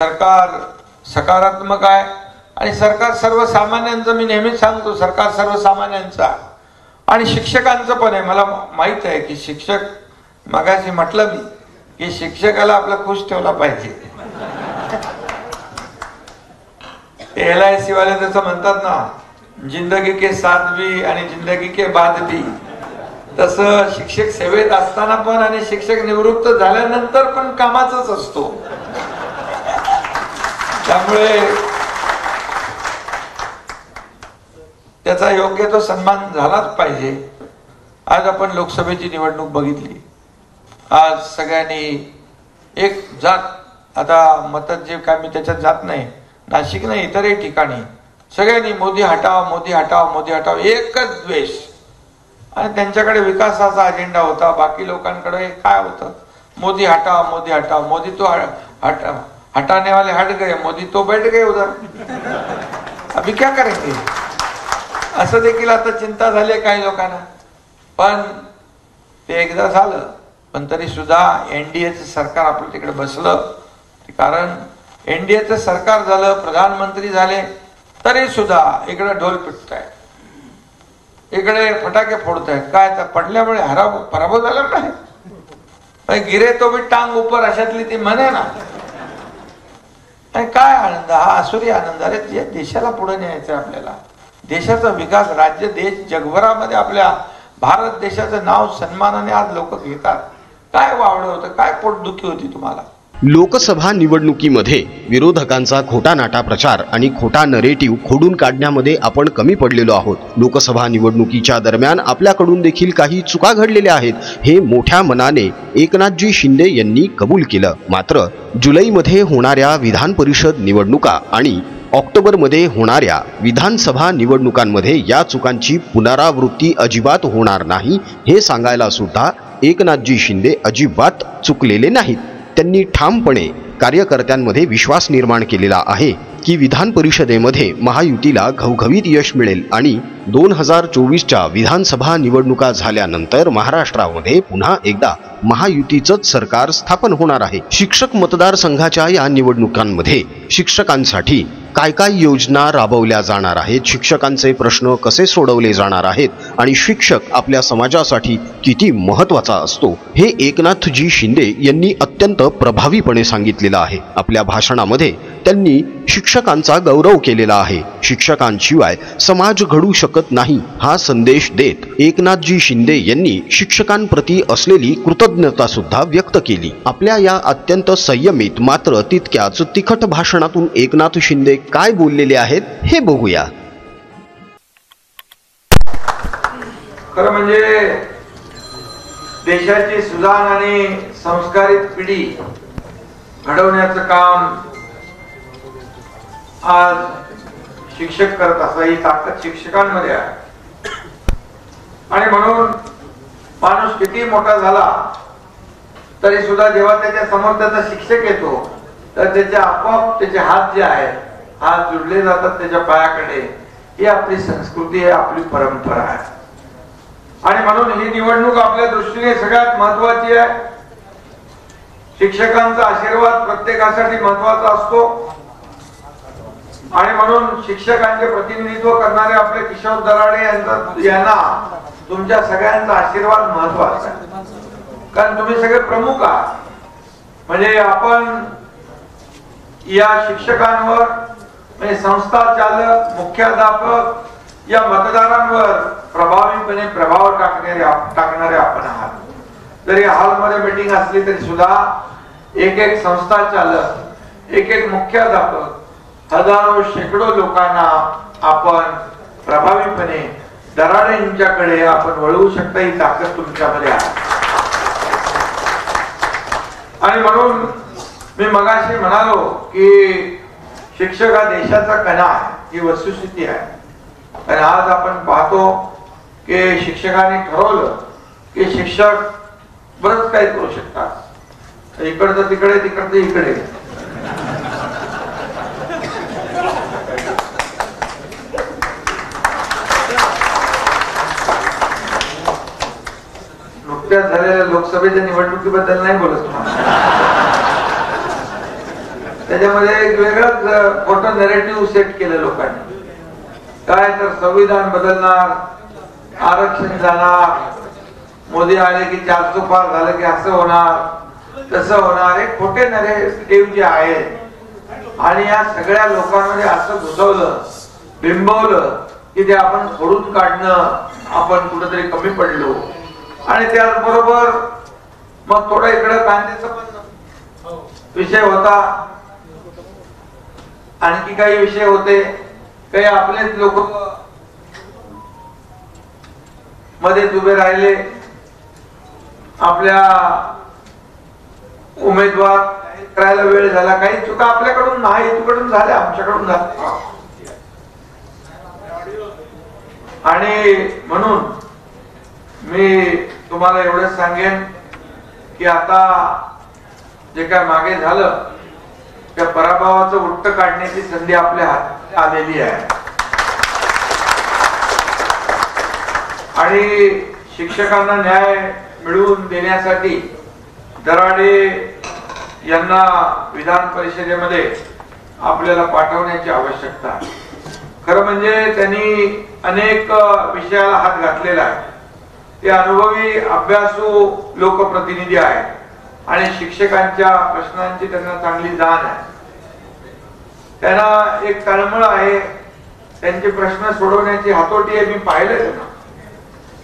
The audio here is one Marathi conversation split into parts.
सरकार सकारात्मक आहे आणि सरकार सर्वसामान्यांचं, मी नेहमीच सांगतो, सरकार सर्वसामान्यांचा आणि शिक्षकांचं पण आहे. मला माहित आहे की शिक्षक, मगाशी म्हटलं मी की शिक्षकाला आपला खुश ठेवला पाहिजे. LIC वाले तसं म्हणतात ना, जिंदगी के साथ भी आणि जिंदगी के बाद भी, तसं शिक्षक सेवेत असताना पण आणि शिक्षक निवृत्त झाल्यानंतर पण कामाचाच असतो. त्यामुळे त्याचा योग्य तो सन्मान झालाच पाहिजे. आज आपण लोकसभेची निवडणूक बघितली. आज सगळ्यांनी एक जात, आता मतात जे काय मी त्याच्यात जात नाही, नाशिक नाही इतरही ठिकाणी सगळ्यांनी मोदी हटाव, मोदी हटाव, मोदी हटाव, एकच द्वेष. आणि त्यांच्याकडे विकासाचा अजेंडा होता, बाकी लोकांकडे काय होतं, मोदी हटाव, मोदी हटाव, मोदी तो हटाने वाले हट गए, मोदी तो बैठ गए उधर, अभी क्या करेंगे, असं देखील आता चिंता झाली काही लोकांना. पण ते एकदा झालं, पण तरी सुद्धा NDAचं सरकार आपलं तिकडे बसलं. कारण NDAचं सरकार झालं, प्रधानमंत्री झाले, तरी सुद्धा इकडे ढोल पिटतायत, इकडे फटाके फोडतायत. काय तर पडल्यामुळे पराभव झाला नाही, गिरे तो भी टांग ऊपर, अशातली ती म्हणे ना. काय आनंद, हा आसुरी आनंद. अरे देशाला पुढे न्यायचं आपल्याला, देशाचा विकास, राज्य, देश जगभरामध्ये आपल्या भारत देशाचं नाव सन्मानाने आज लोक घेतात. काय वावडं होतं, काय पोटदुखी होती तुम्हाला. लोकसभा निवडणुकीमध्ये विरोधकांचा खोटा नाटा प्रचार आणि खोटा नरेटिव्ह खोडून काढण्यामध्ये आपण कमी पडलेलो आहोत. लोकसभा निवडणुकीच्या दरम्यान आपल्याकडून देखील काही चुका घडलेल्या आहेत, हे मोठ्या मनाने एकनाथजी शिंदे यांनी कबूल केलं. मात्र जुलैमध्ये होणाऱ्या विधान परिषद निवडणुका आणि ऑक्टोबरमध्ये होणाऱ्या विधानसभा निवडणुकांमध्ये या चुकांची पुनरावृत्ती अजिबात होणार नाही, हे सांगायला सुद्धा एकनाथजी शिंदे अजिबात चुकलेले नाहीत. त्यांनी ठामपणे कार्यकर्त्यांमध्ये विश्वास निर्माण केलेला आहे की विधान परिषदेमध्ये महायुतीला घवघवीत यश मिळेल आणि 2024च्या विधानसभा निवडणुका झाल्यानंतर महाराष्ट्रामध्ये पुन्हा एकदा महायुतीचंच सरकार स्थापन होणार आहे. शिक्षक मतदारसंघाच्या या निवडणुकांमध्ये शिक्षकांसाठी काय काय योजना राबवल्या जाणार आहेत, शिक्षकांचे प्रश्न कसे सोडवले जाणार आहेत आणि शिक्षक आपल्या समाजासाठी किती महत्त्वाचा असतो, हे एकनाथजी शिंदे यांनी अत्यंत प्रभावीपणे सांगितलेलं आहे. आपल्या भाषणामध्ये त्यांनी शिक्षकांचा गौरव केलेला आहे. शिक्षकांशिवाय समाज घडू शकत नाही हा संदेश देत एकनाथजी शिंदे यांनी शिक्षकांप्रती असलेली कृतज्ञता सुद्धा व्यक्त केली. आपल्या या अत्यंत संयमित मात्र तितक्याच तिखट भाषणातून एकनाथ शिंदे काय बोललेले आहेत हे बघूया. खरं म्हणजे देशाची सुजाण आणि संस्कारित पिढी घडवण्याचं काम आज शिक्षक करत असतात. ही ताकद शिक्षकांमध्ये आहे. आणि म्हणून माणूस किती मोठा झाला तरी सुद्धा जेव्हा त्याच्या समोर त्याचा शिक्षक येतो तर त्याच्या आपोआप त्याचे हात जे आहेत, हात जुडले जातात त्याच्या पायाकडे. ही आपली संस्कृती आहे, आपली परंपरा आहे. आणि म्हणून ही निवडणूक आपल्या दृष्टीने सगळ्यात महत्वाची आहे. शिक्षकांचा आशीर्वाद प्रत्येकासाठी महत्वाचा असतो. आणि म्हणून शिक्षकांचे प्रतिनिधित्व करणारे आपले किशोर दराडे यांना तुमच्या सगळ्यांचा आशीर्वाद महत्वाचा आहे. कारण तुम्ही सगळे प्रमुख आहात. म्हणजे आपण या शिक्षकांवर, म्हणजे संस्था चालक, मुख्याध्यापक या मतदारांवर प्रभावीपणे प्रभाव टाकणारे आपण आहात. जरी हॉलमध्ये मीटिंग असली तरी सुद्धा एक एक संस्था चालक, एक एक मुख्याध्यापक, हजारो शेकडो लोकांना आपण प्रभावीपणे दराडेंच्याकडे आपण वळवू शकता. ही ताकद तुमच्यामध्ये आहे. आणि म्हणून मी मगाशी म्हणालो की शिक्षक हा देशाचा कणा आहे, ही वस्तुस्थिती आहे. आणि आज आपण पाहतो की शिक्षकांनी ठरवलं की शिक्षक बरंच काही करू शकतात. इकडचं तिकडे, तिकडचं इकडे. नुकत्याच झालेल्या लोकसभेच्या निवडणुकीबद्दल नाही बोलत तुम्हाला. त्याच्यामध्ये एक वेगळंच खोटं नॅरेटिव्ह सेट केलं लोकांनी. काय तर संविधान बदलणार, आरक्षण जाणार, मोदी आले की 400 पार झालं की असं होणार तसं होणार, हे खोटे नॅरेटिव्ह जे आहेत आणि या सगळ्या लोकांमध्ये असं घुसवलं, बिंबवलं की ते आपण खोडून काढणं, आपण कुठेतरी कमी पडलो. आणि त्याचबरोबर मग थोडा इकडे कांद्याचा पण विषय होता, आणखी काही विषय होते, काही आपलेच लोक मध्ये उभे राहिले, आपल्या उमेदवार करायला वेळ झाला, काही चुका आपल्याकडून नाही तिकडून झाल्या, आमच्याकडून झाल्या. आणि म्हणून मी तुम्हाला एवढंच सांगेन की आता जे काय मागे झालं त्या पराभवाचं उट्ट काढण्याची संधी आपल्या हातात आलेली आहे. आणि शिक्षकांना न्याय मिळवून देण्यासाठी दराडे यांना विधान परिषदेमध्ये आपल्याला पाठवण्याची आवश्यकता आहे. खरं म्हणजे त्यांनी अनेक विषयाला हात घातलेला आहे. ते अनुभवी अभ्यासू लोकप्रतिनिधी आहेत आणि शिक्षकांच्या प्रश्नांची त्यांना चांगली जाण आहे. त्यांना एक तळमळ आहे, त्यांचे प्रश्न सोडवण्याची हातोटी आहे. मी पाहिलं त्यांना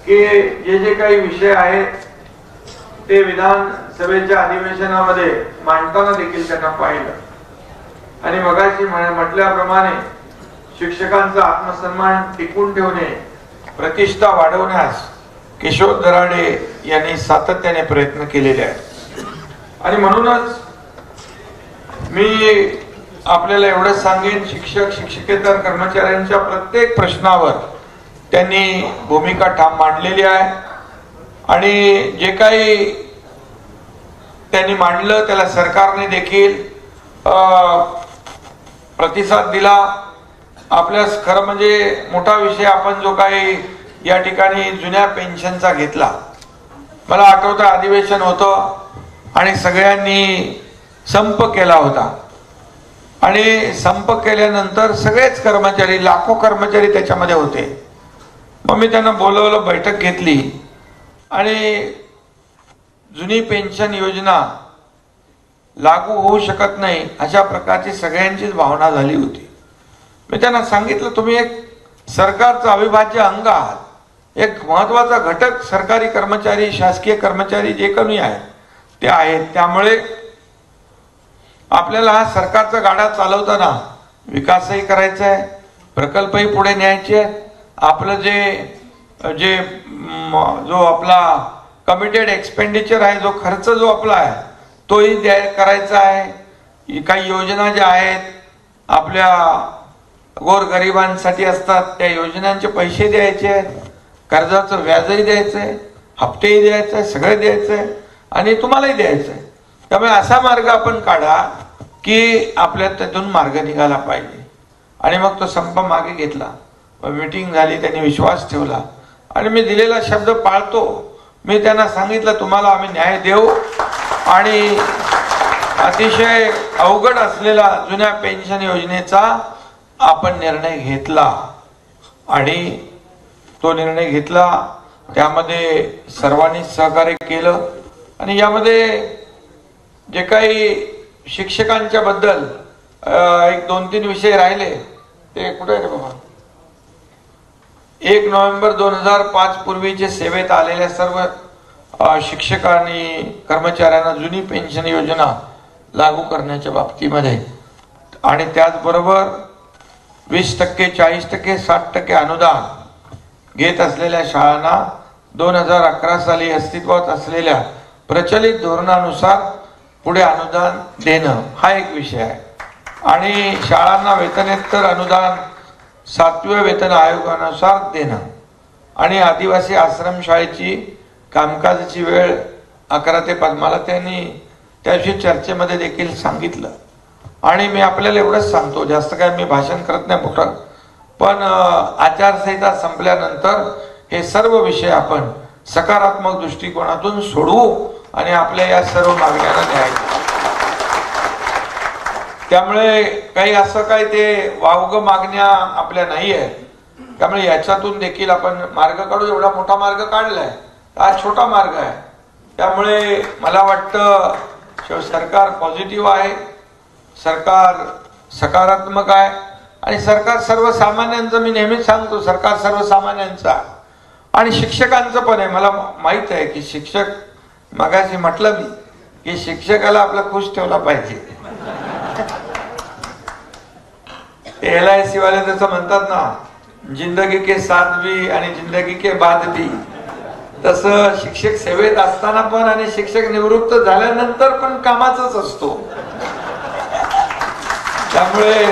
की जे काही विषय आहेत ते विधानसभेच्या अधिवेशनामध्ये मांडताना देखील त्यांना पाहिलं. आणि मगाशी म्हटल्याप्रमाणे शिक्षकांचा आत्मसन्मान टिकून ठेवणे, प्रतिष्ठा वाढवण्यास किशोर दराडे यांनी सातत्याने प्रयत्न केलेले आहेत. आणि म्हणूनच मी आपल्याला एवढंच सांगेन, शिक्षक शिक्षकेतर कर्मचाऱ्यांच्या प्रत्येक प्रश्नावर त्यांनी भूमिका ठाम मांडलेली आहे. आणि जे काही त्यांनी मांडलं त्याला सरकारने देखील प्रतिसाद दिला. आपल्यास खरं म्हणजे मोठा विषय आपण जो काही या ठिकाणी जुन्या पेन्शनचा घेतला. मला आठवतं अधिवेशन होतं आणि सगळ्यांनी संप केला होता. आणि संप केल्यानंतर सगळेच कर्मचारी, लाखो कर्मचारी त्याच्यामध्ये होते. मग मी त्यांना बोलवलं, बैठक घेतली आणि जुनी पेन्शन योजना लागू होऊ शकत नाही अशा प्रकारची सगळ्यांचीच भावना झाली होती. मी त्यांना सांगितलं, तुम्ही एक सरकारचा अविभाज्य अंग आहात, एक महत्वाचा घटक सरकारी कर्मचारी, शासकीय कर्मचारी जे कमी आहेत ते आहेत. त्यामुळे आपल्याला हा सरकारचा गाडा चालवताना विकासही करायचा आहे, प्रकल्पही पुढे न्यायचे आहेत. आपलं जे जो आपला कमिटेड एक्सपेंडिचर आहे, जो खर्च जो आपला आहे तोही करायचा आहे. काही योजना ज्या आहेत आपल्या गोरगरिबांसाठी असतात त्या योजनांचे पैसे द्यायचे आहेत, कर्जाचं व्याजही द्यायचंय, हप्तेही द्यायचे, सगळे द्यायचंय आणि तुम्हालाही द्यायचंय. त्यामुळे असा मार्ग आपण काढा की आपल्या त्यातून मार्ग निघाला पाहिजे. आणि मग तो संप मागे घेतला, मीटिंग झाली, त्यांनी विश्वास ठेवला आणि मी दिलेला शब्द पाळतो. मी त्यांना सांगितलं, तुम्हाला आम्ही न्याय देऊ आणि अतिशय अवघड असलेला जुन्या पेन्शन योजनेचा आपण निर्णय घेतला आणि तो निर्णय घेतला. त्यामध्ये सर्वांनी सहकार्य केलं आणि यामध्ये जे काही शिक्षकांच्या बद्दल एक 2-3 विषय राहिले ते कुठे रे बाबा, 1 नोव्हेंबर 2005 पूर्वीचे सेवेत आलेल्या सर्व शिक्षकांनी कर्मचाऱ्यांना जुनी पेन्शन योजना लागू करण्याच्या बाबतीमध्ये आणि त्याचबरोबर 20%, 40%, 60% अनुदान घेत असलेल्या शाळांना 2011 साली अस्तित्वात असलेल्या प्रचलित धोरणानुसार पुढे अनुदान देणं हा एक विषय आहे. आणि शाळांना वेतनेतर अनुदान 7व्या वेतन आयोगानुसार देणं आणि आदिवासी आश्रमशाळेची कामकाजाची वेळ 11 ते 5 मला त्यांनी त्याविषयी चर्चेमध्ये देखील सांगितलं. आणि मी आपल्याला एवढंच सांगतो, जास्त काय मी भाषण करत नाही मोठं, पण आचारसंहिता संपल्यानंतर हे सर्व विषय आपण सकारात्मक दृष्टिकोनातून सोडवू आणि आपल्या या सर्व मागण्यांना न्याय. त्यामुळे काही असं काही ते वावग मागण्या आपल्या नाही आहेत. त्यामुळे याच्यातून देखील आपण मार्ग काढू. एवढा मोठा मार्ग काढलाय, हा छोटा मार्ग आहे. त्यामुळे मला वाटतं सरकार पॉझिटिव्ह आहे, सरकार सकारात्मक आहे आणि सरकार सर्वसामान्यांचं, मी नेहमीच सांगतो सरकार सर्वसामान्यांचा आणि शिक्षकांचं पण आहे. मला माहित आहे की शिक्षक, मगाशी म्हटलं मी की शिक्षकाला आपला खुश ठेवला पाहिजे. LIC वाले जसं म्हणतात ना, जिंदगी के साथ भी आणि जिंदगी के बाद भी, तसं शिक्षक सेवेत असताना पण आणि शिक्षक निवृत्त झाल्यानंतर पण कामाचाच असतो. त्यामुळे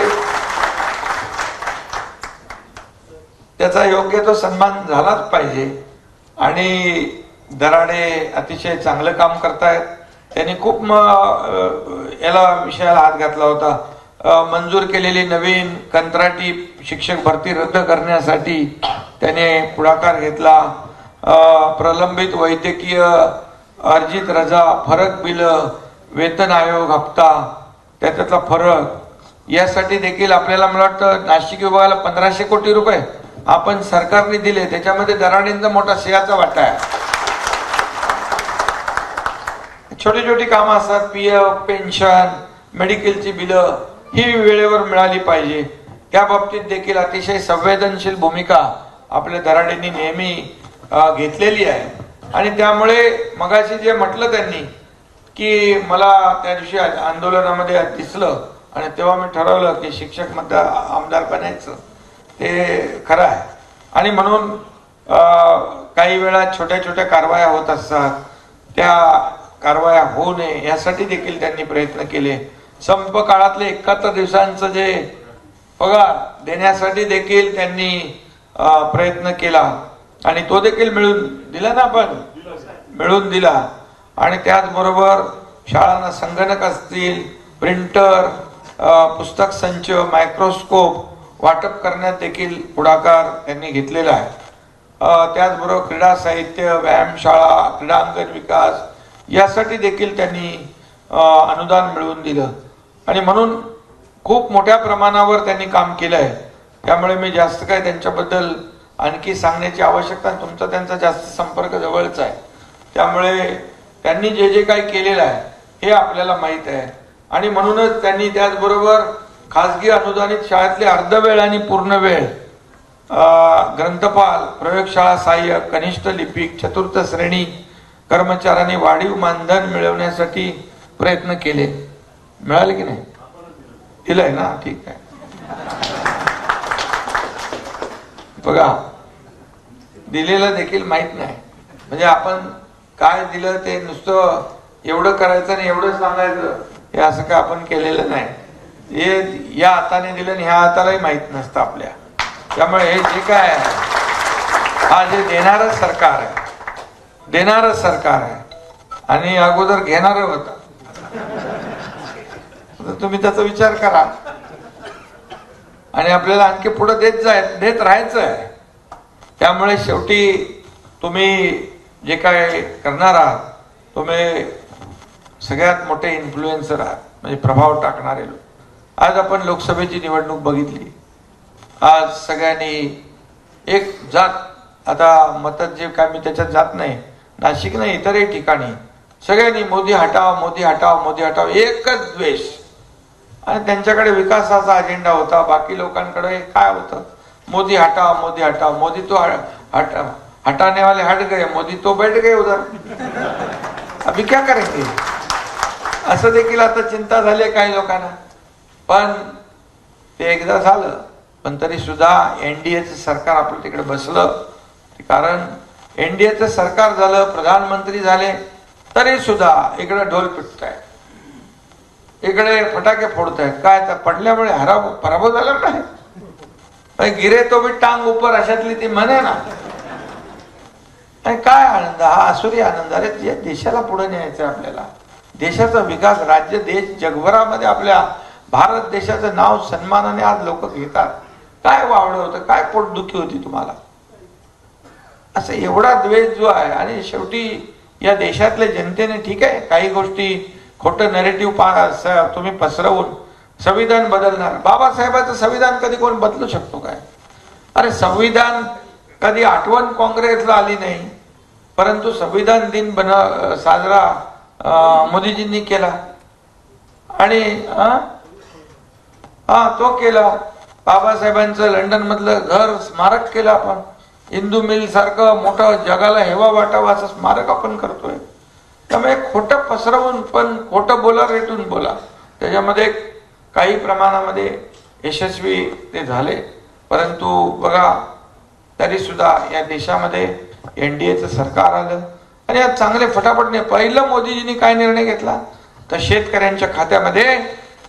त्याचा योग्य तो सन्मान झालाच पाहिजे. आणि दराडे अतिशय चांगलं काम करतायत. त्यांनी खूप याला विषयाला हात घातला होता. मंजूर केलेली नवीन कंत्राटी शिक्षक भरती रद्द करण्यासाठी त्याने पुढाकार घेतला. प्रलंबित वैद्यकीय अर्जित रजा, फरक बिल, वेतन आयोग हप्ता, त्याच्यातला फरक, यासाठी देखील आपल्याला मला वाटतं नाशिक विभागाला 1500 कोटी रुपये आपण सरकारने दिले. त्याच्यामध्ये दराडेंचा मोठा सिंहाचा वाटा आहे. छोटी छोटी कामं असतात, PF, पेन्शन, मेडिकलची बिलं ही वेळेवर मिळाली पाहिजे. त्या बाबतीत देखील अतिशय संवेदनशील भूमिका आपल्या दराडेंनी नेहमी घेतलेली आहे. आणि त्यामुळे मगाशी जे म्हटलं त्यांनी की मला त्या दिवशी आंदोलनामध्ये दिसलं आणि तेव्हा मी ठरवलं की शिक्षक मतदार आमदार बनायचं, ते खरं आहे. आणि म्हणून काही वेळा छोट्या छोट्या कारवाया होत असतात, त्या कारवाया होऊ नये यासाठी देखील त्यांनी प्रयत्न केले. संप काळातले 71 दिवसांचं जे पगार देण्यासाठी देखील त्यांनी प्रयत्न केला आणि तो देखील मिळून दिला ना, आपण मिळून दिला. आणि त्याचबरोबर शाळांना संगणक असतील, प्रिंटर, पुस्तक संच, मायक्रोस्कोप वाटप करण्यात देखील पुढाकार त्यांनी घेतलेला आहे. त्याचबरोबर क्रीडा साहित्य, व्यायामशाळा, क्रीडांगण विकास यासाठी देखील त्यांनी अनुदान मिळवून दिलं. आणि म्हणून खूप मोठ्या प्रमाणावर त्यांनी काम केलं आहे. त्यामुळे मी जास्त काय त्यांच्याबद्दल आणखी सांगण्याची आवश्यकता, तुमचा त्यांचा जास्त संपर्क जवळचा आहे. त्यामुळे त्यांनी जे जे काही केलेलं आहे हे आपल्याला माहीत आहे. आणि म्हणूनच त्यांनी त्याचबरोबर खासगी अनुदानित शाळेतले अर्धवेळ आणि पूर्ण वेळ ग्रंथपाल, प्रयोगशाळा सहाय्यक, कनिष्ठ लिपिक, चतुर्थ श्रेणी कर्मचाऱ्यांनी वाढीव मानधन मिळवण्यासाठी प्रयत्न केले. मिळाले की नाही? दिलंय ना, ठीक आहे. बघा, दिलेलं देखील माहित नाही. म्हणजे आपण काय दिलं ते नुसतं एवढं करायचं आणि एवढं सांगायचं, हे असं काय आपण केलेलं नाही. हे या हाताने दिलं आणि ह्या हातालाही माहित नसतं आपल्या. त्यामुळे हे जे काय आहे, हा जे देणारं सरकार आहे, देणारं सरकार आहे आणि अगोदर घेणारं होतं. तुम्ही त्याचा विचार करा आणि आपल्याला आणखी पुढे देत राहायचं आहे. त्यामुळे शेवटी तुम्ही जे काय करणार आहात, तुम्ही सगळ्यात मोठे इन्फ्लुएन्सर आहात, म्हणजे प्रभाव टाकणारे लोक. आज आपण लोकसभेची निवडणूक बघितली. आज सगळ्यांनी एक जात, आता मतात जे काय मी त्याच्यात जात नाही, नाशिक नाही इतरही ठिकाणी सगळ्यांनी मोदी हटाव, मोदी हटाव, मोदी हटाव, एकच द्वेष. आणि त्यांच्याकडे विकासाचा अजेंडा होता. बाकी लोकांकडे काय होतं? मोदी हटाव, मोदी हटाव, मोदी तो हटाने वाले हट गए, मोदी तो बैठ गए उधर, अभी क्या करेंगे, असं देखील आता चिंता झाली काही लोकांना. पण ते एकदा झालं, पण तरी सुद्धा NDAचं सरकार आपलं तिकडे बसलं. कारण NDAचं सरकार झालं, प्रधानमंत्री झाले, तरी सुद्धा इकडे ढोल पिटताय, इकडे फटाके फोडतायत. काय तर पडल्यामुळे पराभव झाला नाही, गिरे तो भी टांग ऊपर, अशातली ती म्हणे ना. आणि काय आनंद, हा आसुरी आनंद. अरे या देशाला पुढे न्यायचं आपल्याला, देशाचा विकास, राज्य, देश जगभरामध्ये आपल्या भारत देशाचं नाव सन्मानाने आज लोक घेतात. काय वावडं होतं, काय पोटदुखी होती तुम्हाला, असं एवढा द्वेष जो आहे. आणि शेवटी या देशातल्या जनतेने, ठीक आहे काही गोष्टी खोटं नॅरेटिव्ह तुम्ही पसरवून संविधान बदलणार. बाबासाहेबांचं संविधान कधी कोण बदलू शकतो काय? अरे संविधान कधी आठवण काँग्रेसला आली नाही, परंतु संविधान दिन साजरा मोदीजींनी केला आणि तो केला. बाबासाहेबांचं लंडन मधलं घर स्मारक केलं आपण. हिंदू मिल सारखं मोठं जगाला हेवा वाटावा असं स्मारक आपण करतोय. त्यामुळे खोटं पसरवून पण खोटं बोला, रेटून बोला, त्याच्यामध्ये काही प्रमाणामध्ये यशस्वी ते झाले. परंतु बघा तरी सुद्धा या देशामध्ये एनडीएचं सरकार आलं आणि आज चांगले फटाफट. पहिलं मोदीजींनी काय निर्णय घेतला तर शेतकऱ्यांच्या खात्यामध्ये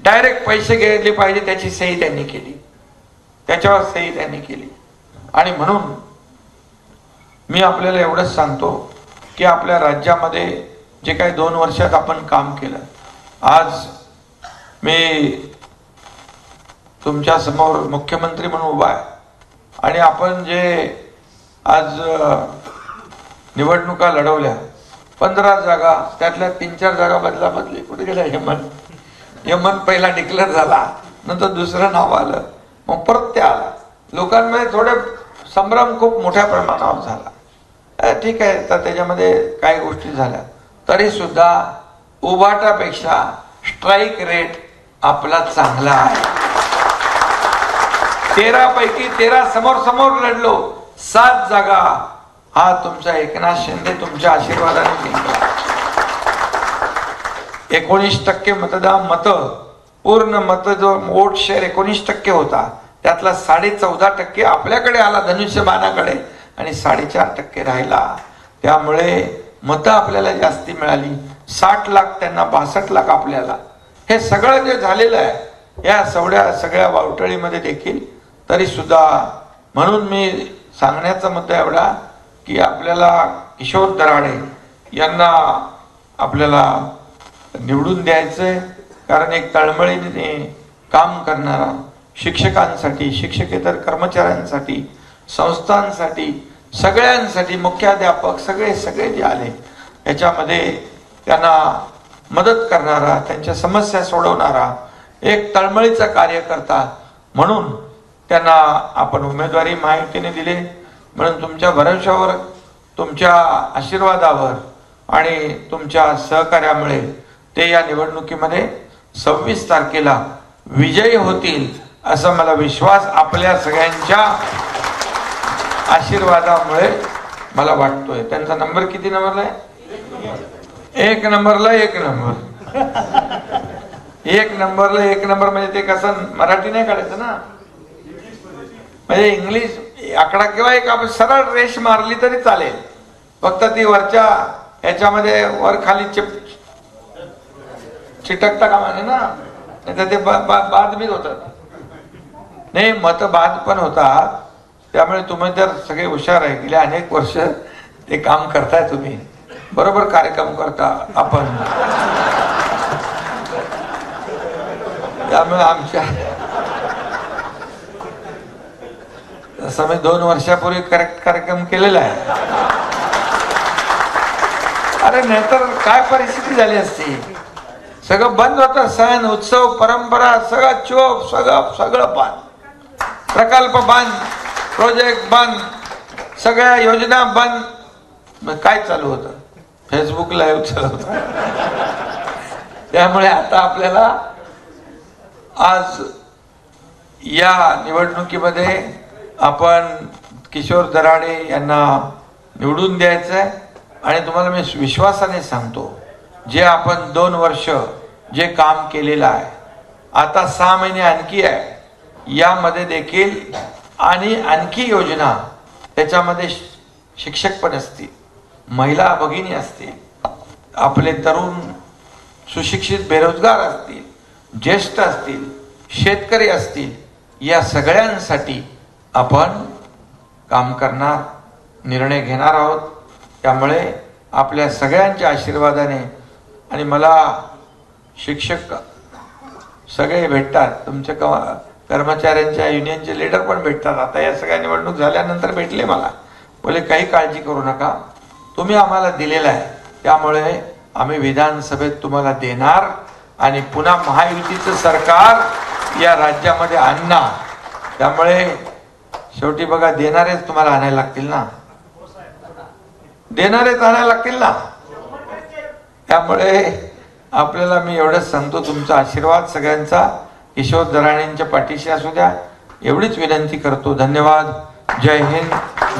डायरेक्ट पैसे गेले पाहिजे त्याची सही त्यांनी केली, त्याच्यावर सही त्यांनी केली. आणि म्हणून मी आपल्याला एवढंच सांगतो की आपल्या राज्यामध्ये जे काही 2 वर्षात आपण काम केलं, आज मी तुमच्या समोर मुख्यमंत्री म्हणून उभा आहे आणि आपण जे आज निवडणुका लढवल्या 15 जागा, त्यातल्या 3-4 जागा बदली. कुठे गेला यमन पहिला डिक्लेअर झाला, नंतर दुसरं नाव आलं, मग परत ते आला. लोकांमध्ये थोडे संभ्रम खूप मोठ्या प्रमाणावर झाला. ठीक आहे, तर त्याच्यामध्ये काही गोष्टी झाल्या तरी सुद्धा उभाटापेक्षा स्ट्राईक रेट आपला चांगला आहे. 13 पैकी 13 समोर लढलो, 7 जागा हा तुमचा एकनाथ शिंदे तुमच्या आशीर्वादाने जिंकला. 19% मत पूर्ण मत जो वोट शेअर 19% होता, त्यातला 14.5% आपल्याकडे आला धनुष्यबाणाकडे आणि 4.5% राहिला. त्यामुळे मतं आपल्याला जास्ती मिळाली. 60 लाख त्यांना, 62 लाख आपल्याला. हे सगळं जे झालेलं आहे या सगळ्या वावटळीमध्ये देखील तरी सुद्धा, म्हणून मी सांगण्याचा मुद्दा एवढा की आपल्याला किशोर दराडे यांना आपल्याला निवडून द्यायचंय. कारण एक तळमळीने काम करणारा, शिक्षकांसाठी, शिक्षकेतर कर्मचाऱ्यांसाठी, संस्थांसाठी, सगळ्यांसाठी, मुख्याध्यापक सगळे जे आले याच्यामध्ये त्यांना मदत करणारा, त्यांच्या समस्या सोडवणारा एक तळमळीचा कार्यकर्ता म्हणून त्यांना आपण उमेदवारी माहितीने दिली. म्हणून तुमच्या भरवशावर, तुमच्या आशीर्वादावर आणि तुमच्या सहकार्यामुळे ते या निवडणुकीमध्ये 26 तारखेला विजयी होतील असा मला विश्वास आपल्या सगळ्यांच्या आशीर्वादामुळे मला वाटतोय. त्यांचा नंबर किती नंबरला आहे? 1 नंबरला 1 नंबर. 1 नंबरला 1 नंबर म्हणजे ते कसं मराठी नाही काढायचं ना, म्हणजे इंग्लिश आकडा किंवा एक आपण सरळ रेष मारली तरी चालेल, फक्त ती वरच्या याच्यामध्ये वर खाली चिटकता कामा नये ना, नाही ते बाद बीज होतात. नाही, मत बाद पण होतात. त्यामुळे तुम्ही जर सगळे हुशार आहे, गेल्या अनेक वर्ष ते काम करताय, तुम्ही बरोबर कार्यक्रम करता आपण. त्यामुळे आमच्या तसं मी 2 वर्षापूर्वी करेक्ट कार्यक्रम केलेला आहे. अरे नाहीतर काय परिस्थिती झाली असती, सगळं बंद होतं. सण, उत्सव, परंपरा सगळं चोप, सगळं बंद, प्रकल्प बंद, प्रोजेक्ट बंद, सगळ्या योजना बंद. मग काय चालू होतं? फेसबुक लाईव्ह चालू होतं. त्यामुळे आता आपल्याला आज या निवडणुकीमध्ये आपण किशोर दराडे यांना निवडून द्यायचंय. आणि तुम्हाला मी विश्वासाने सांगतो, जे आपण 2 वर्ष जे काम केलेलं आहे, आता 6 महिने आणखी आहे, यामध्ये देखील आणि आणखी योजना, त्याच्यामध्ये शिक्षक पण असतील, महिला भगिनी असतील, आपले तरुण सुशिक्षित बेरोजगार असतील, ज्येष्ठ असतील, शेतकरी असतील, या सगळ्यांसाठी आपण काम करणार, निर्णय घेणार आहोत. त्यामुळे आपल्या सगळ्यांच्या आशीर्वादाने, आणि मला शिक्षक सगळे भेटतात, तुमच्या कर्मचाऱ्यांच्या युनियनचे लीडर पण भेटतात. आता या सगळ्या निवडणूक झाल्यानंतर भेटले मला, बोले काही काळजी करू नका, तुम्ही आम्हाला दिलेला आहे, त्यामुळे आम्ही विधानसभेत तुम्हाला देणार आणि पुन्हा महायुतीचं सरकार या राज्यामध्ये आणणार. त्यामुळे शेवटी बघा, देणारेच तुम्हाला आणायला लागतील ना, देणारेच आणायला लागतील ना. त्यामुळे आपल्याला मी एवढंच सांगतो, तुमचा आशीर्वाद सगळ्यांचा किशोर दराणेंच्या पाठीशी असू द्या, एवढीच विनंती करतो. धन्यवाद. जय हिंद,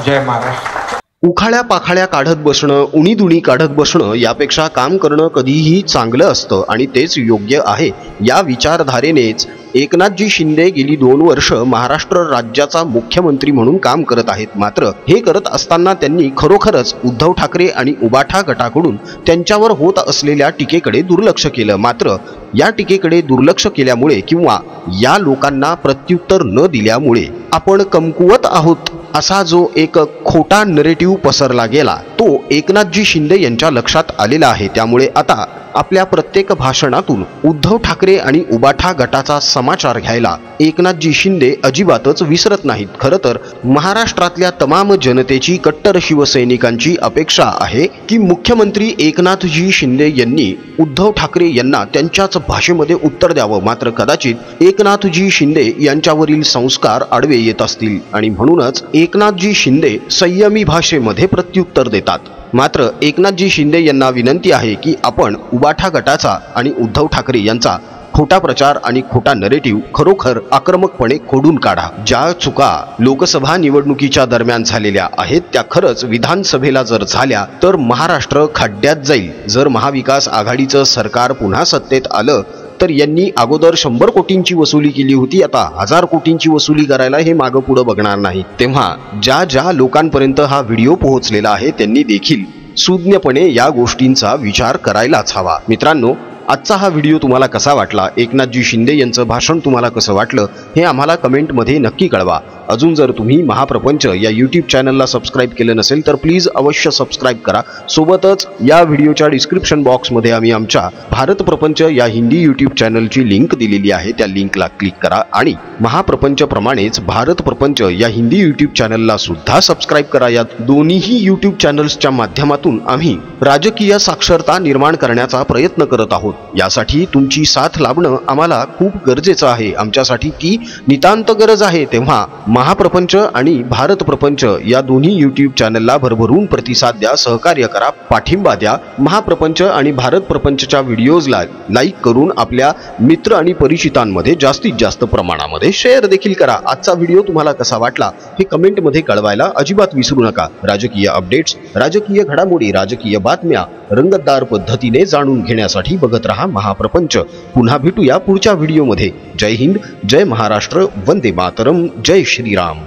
जय महाराष्ट्र. उखाळ्या पाखाळ्या काढत बसणं, उणीदुणी काढत बसणं यापेक्षा काम करणं कधीही चांगलं असतं आणि तेच योग्य आहे. या विचारधारेनेच एकनाथजी शिंदे गेली 2 वर्ष महाराष्ट्र राज्याचा मुख्यमंत्री म्हणून काम करत आहेत. मात्र हे करत असताना त्यांनी खरोखरच उद्धव ठाकरे आणि उबाठा गटाकडून त्यांच्यावर होत असलेल्या टीकेकडे दुर्लक्ष केलं. मात्र या टीकेकडे दुर्लक्ष केल्यामुळे किंवा या लोकांना प्रत्युत्तर न दिल्यामुळे आपण कमकुवत आहोत असा जो एक खोटा नरेटिव्ह पसरला गेला, तो एकनाथजी शिंदे यांच्या लक्षात आलेला आहे. त्यामुळे आता आपल्या प्रत्येक भाषणातून उद्धव ठाकरे आणि उबाठा गटाचा समाचार घ्यायला एकनाथजी शिंदे अजिबातच विसरत नाहीत. खरं तर महाराष्ट्रातल्या तमाम जनतेची, कट्टर शिवसैनिकांची अपेक्षा आहे की मुख्यमंत्री एकनाथजी शिंदे यांनी उद्धव ठाकरे यांना त्यांच्याच भाषेमध्ये उत्तर द्यावं. मात्र कदाचित एकनाथजी शिंदे यांच्यावरील संस्कार आडवे येत असतील आणि म्हणूनच एकनाथजी शिंदे संयमी भाषेमध्ये प्रत्युत्तर देतात. मात्र एकनाथजी शिंदे यांना विनंती आहे की आपण उबाठा गटाचा आणि उद्धव ठाकरे यांचा खोटा प्रचार आणि खोटा नरेटिव्ह खरोखर आक्रमकपणे खोडून काढा. ज्या चुका लोकसभा निवडणुकीच्या दरम्यान झालेल्या आहेत त्या खरंच विधानसभेला जर झाल्या तर महाराष्ट्र खड्ड्यात जाईल. जर महाविकास आघाडीचं सरकार पुन्हा सत्तेत आलं तर यांनी अगोदर 100 कोटींची वसुली केली होती, आता 1000 कोटींची वसुली करायला हे मागं पुढं बघणार नाही. तेव्हा ज्या लोकांपर्यंत हा व्हिडिओ पोहोचलेला आहे त्यांनी देखील सुज्ञपणे या गोष्टींचा विचार करायलाच हवा. मित्रांनो, आजचा हा व्हिडिओ तुम्हाला कसा वाटला, एकनाथजी शिंदे यांचं भाषण तुम्हाला कसं वाटलं हे आम्हाला कमेंटमध्ये नक्की कळवा. अजून जर तुम्ही महाप्रपंच या यूट्यूब चॅनलला सबस्क्राईब केलं नसेल तर प्लीज अवश्य सबस्क्राईब करा. सोबतच या व्हिडिओच्या डिस्क्रिप्शन बॉक्समध्ये आम्ही आमच्या भारत प्रपंच या हिंदी यूट्यूब चॅनलची लिंक दिलेली आहे, त्या लिंकला क्लिक करा आणि महाप्रपंच प्रमाणेच भारत प्रपंच या हिंदी यूट्यूब चॅनलला सुद्धा सबस्क्राईब करा. या दोन्ही यूट्यूब चॅनल्सच्या माध्यमातून आम्ही राजकीय साक्षरता निर्माण करण्याचा प्रयत्न करत आहोत. यासाठी तुमची साथ लाभणं आम्हाला खूप गरजेचं आहे, आमच्यासाठी ती नितांत गरज आहे. तेव्हा महाप्रपंच आणि भारत प्रपंच या दोन्ही यूट्यूब चॅनलला भरभरून प्रतिसाद द्या, सहकार्य करा, पाठिंबा द्या. महाप्रपंच आणि भारत प्रपंचच्या व्हिडिओजला लाईक करून आपल्या मित्र आणि परिचितांमध्ये जास्तीत जास्त प्रमाणामध्ये शेअर देखील करा. आजचा व्हिडिओ तुम्हाला कसा वाटला हे कमेंटमध्ये कळवायला अजिबात विसरू नका. राजकीय अपडेट्स, राजकीय घडामोडी, राजकीय बातम्या रंगतदार पद्धतीने जाणून घेण्यासाठी बघत रहा महाप्रपंच. पुन्हा भेटूया पुढच्या व्हिडिओमध्ये. जय हिंद, जय महाराष्ट्र, वंदे मातरम, जय श्रीराम.